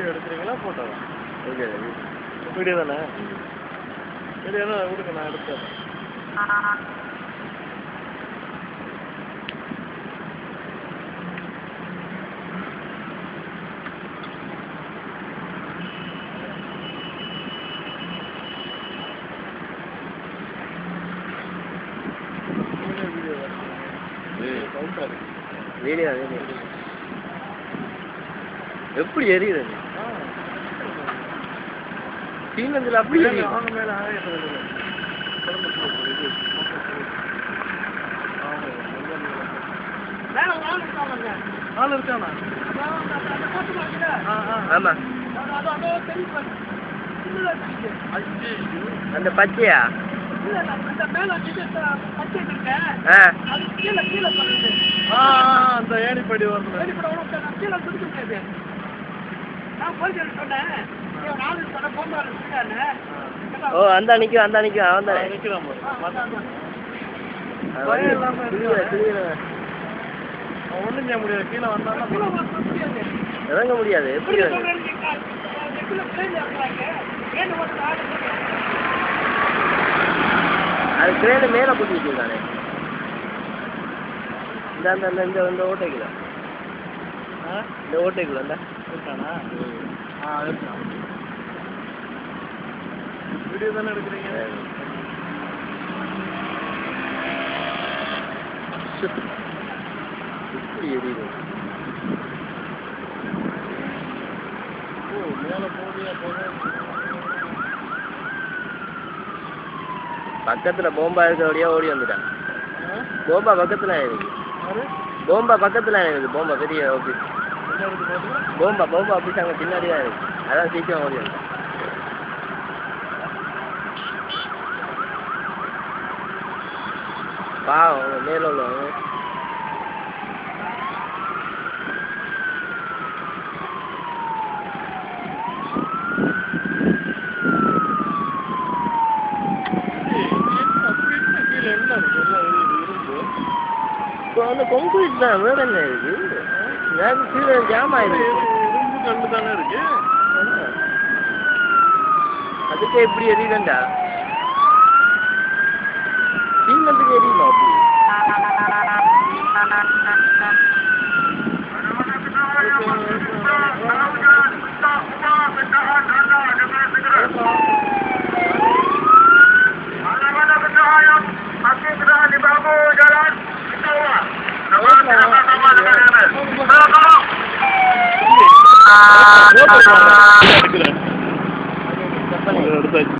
Video எடுக்கிறீங்களா ஃபோட்டோவா? Video video தானே? Video தான் விடுங்க, நான் எடுத்துறேன். வீடியோ எப்படி எரியுது? தீனத்தில் அப்படி அவங்க மேலே ஆள் இருக்கானா? ஆமா, அந்த பச்சையா? அந்த ஏணிப்படி வரணும். ஓ, அந்த நிற்கும் அவன் தான் நிற்கிறான். ஒன்றும் செய்ய முடியாது. கீழே வந்தாலும் இறங்க முடியாது. எப்படி அது கிரேனு மேலே போட்டு வச்சுருக்கானே. இந்த ஓட்டைக்குள்ள இந்த ஓட்டைக்குள்ள இருக்கானா? இருக்கான். வீடியோ தானே எடுக்கிறீங்க? எப்படி எரியுது? மேலே போதியா பக்கத்தில் போம்பா இருக்கிறபடியா ஓடி வந்துட்டான். போம்பா பக்கத்தில் இருக்குது. போம்பா பக்கத்தில் இருக்குது. போம்பா பெரிய ஆஃபீஸ். போம்பா ஆஃபீஸ் அங்கே பின்னாடி தான் இருக்குது. அதான் சீக்கிரம் ஓடி வந்துட்டான். பாவம் மேலே உள்ளவங்க. இப்போ வந்து கொங்குரீட் தான், வேறு என்ன இருக்குது? எனக்கு கீழே ஜாம் ஆயிடுது. இரும்பு கல்லு தானே இருக்கு. அதுக்கே எப்படி எரியுதுண்டா? சீமத்துக்கு எரியுமா அப்படி? எடுக்கிறேன்.